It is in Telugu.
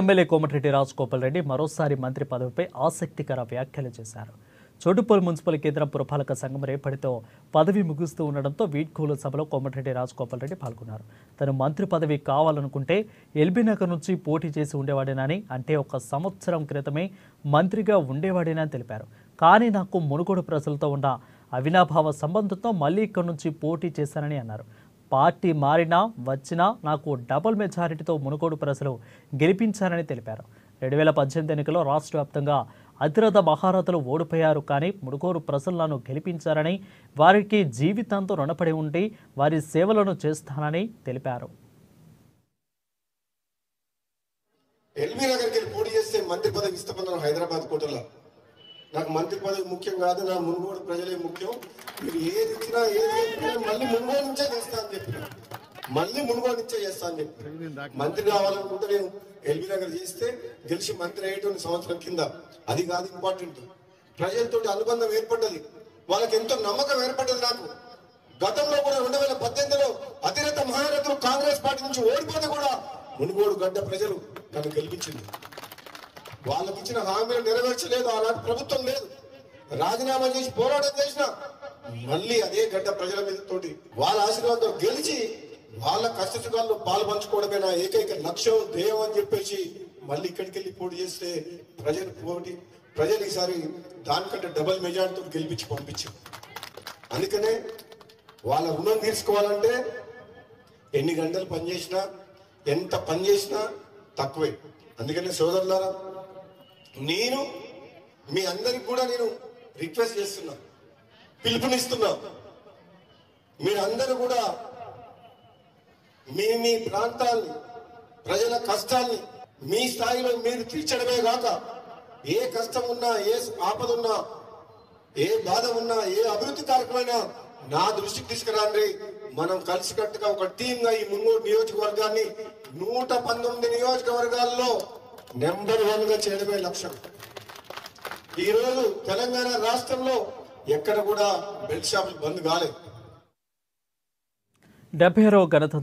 ఎమ్మెల్యే కోమటిరెడ్డి రాజగోపాల్ రెడ్డి మరోసారి మంత్రి పదవిపై ఆసక్తికర వ్యాఖ్యలు చేశారు. చోటుపల్లి మున్సిపల్ కేంద్రం పురపాలక సంఘం రేపటితో పదవి ముగుస్తూ ఉండడంతో వీడ్కోలు సభలో కోమటిరెడ్డి రాజగోపాల్ రెడ్డి పాల్గొన్నారు. తను మంత్రి పదవి కావాలనుకుంటే ఎల్బీ నగర్ నుంచి పోటీ చేసి ఉండేవాడేనని, అంటే 1 సంవత్సరం క్రితమే మంత్రిగా ఉండేవాడేనని తెలిపారు. కానీ నాకు మునుగోడు ప్రజలతో ఉన్న అవినాభావ సంబంధంతో మళ్లీ ఇక్కడి నుంచి పోటీ చేశానని అన్నారు. పార్టీ మారినా వచ్చినా నాకు డబుల్ మెజారిటీతో మునుగోడు ప్రజలు గెలిపించారని తెలిపారు. 2018 ఎన్నికల్లో రాష్ట్ర వ్యాప్తంగా అతిరథ మహారథులు ఓడిపోయారు, కానీ మునుగోడు ప్రజలు నన్ను గెలిపించారని, వారికి జీవితాంతం రుణపడి ఉండి వారి సేవలను చేస్తానని తెలిపారు. ఎల్బీ నగర్కి పోటీ చేస్తే మంత్రి పదవి ఇష్టపడ్డాను హైదరాబాద్ కోటలో. నాకు మంత్రి పదవి ముఖ్యం కాదు, నా మునుగోడు ప్రజలే ముఖ్యం. మీరు ఏది ఇచ్చినా ఏది చెప్పినా మళ్ళీ మునుగోడు నుంచే చేస్తా అని చెప్పిన, మళ్ళీ మునుగోడు నుంచే చేస్తా అని చెప్పి మంత్రి కావాలనుకుంటే నేను ఎల్బీ నగర్ చేస్తే గెలిచి మంత్రి అయ్యేటువంటి సంవత్సరం కింద. అది కాదు ఇంపార్టెంట్, ప్రజలతో అనుబంధం ఏర్పడ్డది, వాళ్ళకి ఎంతో నమ్మకం ఏర్పడ్డది. నాకు గతంలో కూడా 2018లో అతిరథ మహారథులు కాంగ్రెస్ పార్టీ నుంచి ఓడిపోతే కూడా మునుగోడు గడ్డ ప్రజలు నన్ను గెలిపించింది. వాళ్ళకి ఇచ్చిన హామీలు నెరవేర్చలేదు, ఆనాటి ప్రభుత్వం లేదు, రాజీనామా చేసి పోరాటం చేసిన మళ్ళీ అదే గడ్డ ప్రజల మీద తోటి వాళ్ళ ఆశీర్వాదంతో గెలిచి వాళ్ళ కష్టసుఖాల్లో పాలు పంచుకోవడమే నా ఏకైక లక్ష్యం, ధ్యేయం అని చెప్పేసి మళ్ళీ ఇక్కడికి వెళ్ళి పోటీ చేస్తే ప్రజలు ఈసారి దానికంటే డబుల్ మెజార్టీతో గెలిపించి పంపించారు. అందుకనే వాళ్ళ రుణం తీర్చుకోవాలంటే ఎన్ని గంటలు పనిచేసినా ఎంత పని చేసినా తక్కువే. అందుకనే సోదరులారా, నేను మీ అందరికి కూడా నేను రిక్వెస్ట్ చేస్తున్నా, పిలుపునిస్తున్నా, మీరందరూ కూడా మీ మీ ప్రాంతాల్ని, ప్రజల కష్టాల్ని మీ స్థాయిలో మీరు తీర్చడమే కాక, ఏ కష్టం ఉన్నా, ఏ ఆపద ఉన్నా, ఏ బాధ ఉన్నా, ఏ అభివృద్ధి కార్యక్రమైనా నా దృష్టికి తీసుకురండి. మనం కలిసికట్టుగా ఒక టీంగా ఈ మునుగోడు నియోజకవర్గాన్ని 119 నియోజకవర్గాల్లో నెంబర్ 1 గా చేయడమే లక్ష్యం. ఈరోజు తెలంగాణ రాష్ట్రంలో ఎక్కడ కూడా బెల్ట్ షాపులు బంద్ కాలేదు. 70వ గణతంత్ర